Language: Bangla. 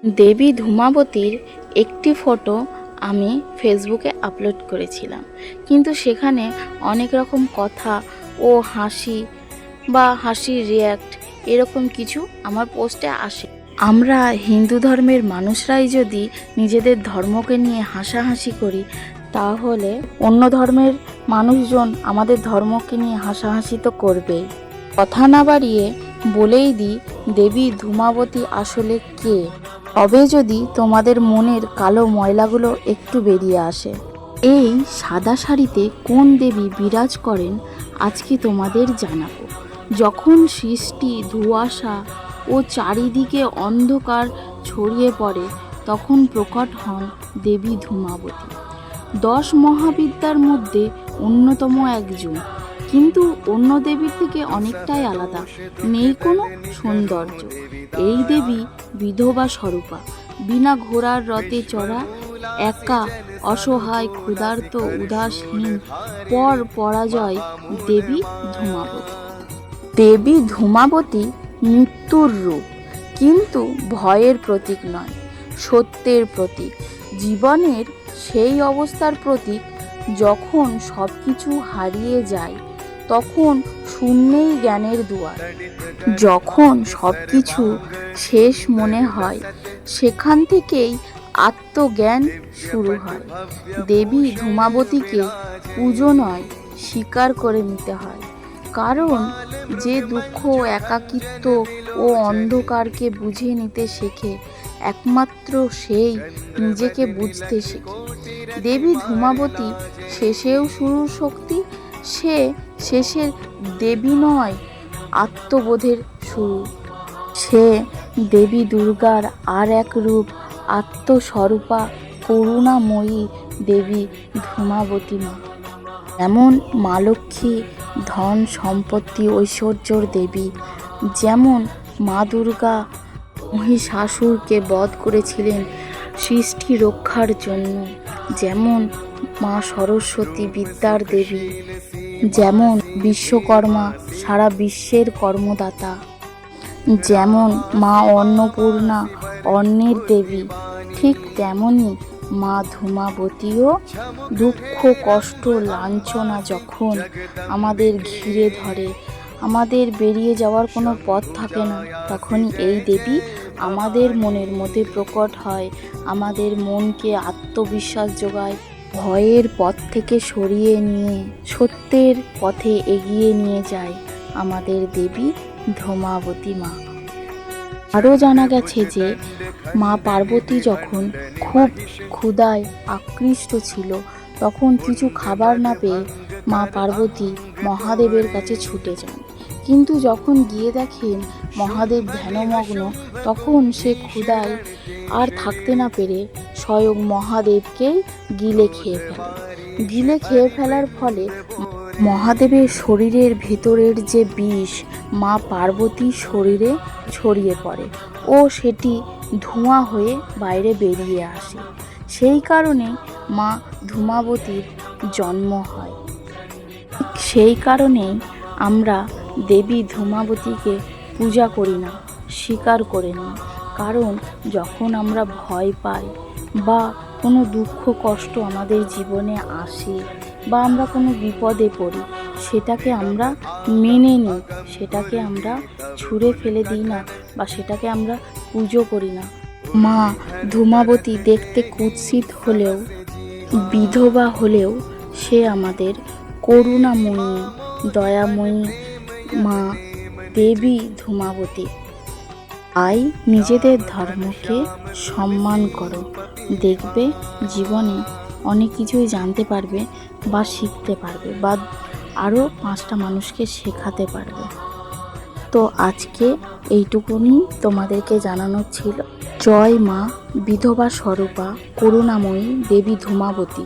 দেবী ধূমাবতীর একটি ফটো আমি ফেসবুকে আপলোড করেছিলাম, কিন্তু সেখানে অনেক রকম কথা ও হাসি বা হাসির রিয়্যাক্ট এরকম কিছু আমার পোস্টে আসে। আমরা হিন্দু ধর্মের মানুষরাই যদি নিজেদের ধর্মকে নিয়ে হাসাহাসি করি, তাহলে অন্য ধর্মের মানুষজন আমাদের ধর্মকে নিয়ে হাসাহাসি তো করবেই। কথা না বাড়িয়ে বলেই দিই, দেবী ধূমাবতী আসলে কে, তবে যদি তোমাদের মনের কালো ময়লাগুলো একটু বেরিয়ে আসে। এই সাদা শাড়িতে কোন দেবী বিরাজ করেন আজকে তোমাদের জানাবো। যখন সৃষ্টি ধোঁয়াশা ও চারিদিকে অন্ধকার ছড়িয়ে পড়ে, তখন প্রকট হন দেবী ধূমাবতী। 10 মহাবিদ্যার মধ্যে অন্যতম একজন, কিন্তু অন্য দেবীর থেকে অনেকটাই আলাদা, নেই কোনো সৌন্দর্য। এই দেবী বিধবা স্বরূপা, বিনা ঘোড়ার রথে চড়া, একা, অসহায়, ক্ষুধার্ত, উদাসীন, পরাজয় দেবী ধূমাবতী। দেবী ধূমাবতী মৃত্যুর রূপ, কিন্তু ভয়ের প্রতীক নয়, সত্যের প্রতীক, জীবনের সেই অবস্থার প্রতীক যখন সব কিছু হারিয়ে যায়, তখন শূন্যেই জ্ঞানের দুয়ার। যখন সব কিছু শেষ মনে হয়, সেখান থেকেই আত্মজ্ঞান শুরু হয়। দেবী ধূমাবতীকে পুজো নয়, স্বীকার করে নিতে হয়। কারণ যে দুঃখ, একাকিত্ব ও অন্ধকারকে বুঝে নিতে শেখে, একমাত্র সেই নিজেকে বুঝতে শেখে। দেবী ধূমাবতী শেষেও শুরুর শক্তি, সে শেষের দেবী নয়, আত্মবোধের শুরু। সে দেবী দুর্গার আর এক রূপ, আত্মস্বরূপা, করুণাময়ী দেবী ধূমাবতী মা। যেমন মা লক্ষ্মী ধন সম্পত্তি ঐশ্বর্যর দেবী, যেমন মা দুর্গা মহিষাসুরকে বধ করেছিলেন সৃষ্টি রক্ষার জন্য, যেমন মা সরস্বতী বিদ্যার দেবী, যেমন বিশ্বকর্মা সারা বিশ্বের কর্মদাতা, যেমন মা অন্নপূর্ণা অন্নের দেবী, ঠিক তেমনি মা ধূমাবতীও দুঃখ, কষ্ট, লাঞ্ছনা যখন আমাদের ঘিরে ধরে, আমাদের বেরিয়ে যাওয়ার কোনো পথ থাকে না, তখনই এই দেবী আমাদের মনের মধ্যে প্রকট হয়, আমাদের মনকে আত্মবিশ্বাস যোগায়, ভয়ের পথ থেকে সরিয়ে নিয়ে সত্যের পথে এগিয়ে নিয়ে যায় আমাদের দেবী ধূমাবতী মা। আরও জানা গেছে যে মা পার্বতী যখন খুব ক্ষুধায় আকৃষ্ট ছিল, তখন কিছু খাবার না পেয়ে মা পার্বতী মহাদেবের কাছে ছুটে যান। কিন্তু যখন গিয়ে দেখেন মহাদেব ধ্যানমগ্ন, তখন সে ক্ষুধায় আর থাকতে না পেরে স্বয়ং মহাদেবকেই গিলে খেয়ে ফেলার ফলে মহাদেবের শরীরের ভেতরের যে বিষ মা পার্বতীর শরীরে ছড়িয়ে পড়ে ও সেটি ধোঁয়া হয়ে বাইরে বেরিয়ে আসে। সেই কারণে মা ধূমাবতীর জন্ম হয়। সেই কারণেই আমরা দেবী ধূমাবতীকে পূজা করি না, স্বীকার করে নিই। কারণ যখন আমরা ভয় পাই বা কোনো দুঃখ কষ্ট আমাদের জীবনে আসে বা আমরা কোনো বিপদে পড়ি, সেটাকে আমরা মেনে নিই, সেটাকে আমরা ছুঁড়ে ফেলে দিই না বা সেটাকে আমরা পুজো করি না। মা ধূমাবতী দেখতে কুৎসিত হলেও, বিধবা হলেও, সে আমাদের করুণাময়ী, দয়াময়ী মা দেবী ধূমাবতী। তাই নিজেদের ধর্মকে সম্মান করো, দেখবে জীবনে অনেক কিছুই জানতে পারবে বা শিখতে পারবে বা আরও 5টা মানুষকে শেখাতে পারবে। তো আজকে এইটুকুনি তোমাদেরকে জানানোর ছিল। জয় মা বিধবা স্বরূপা করুণাময়ী দেবী ধূমাবতী।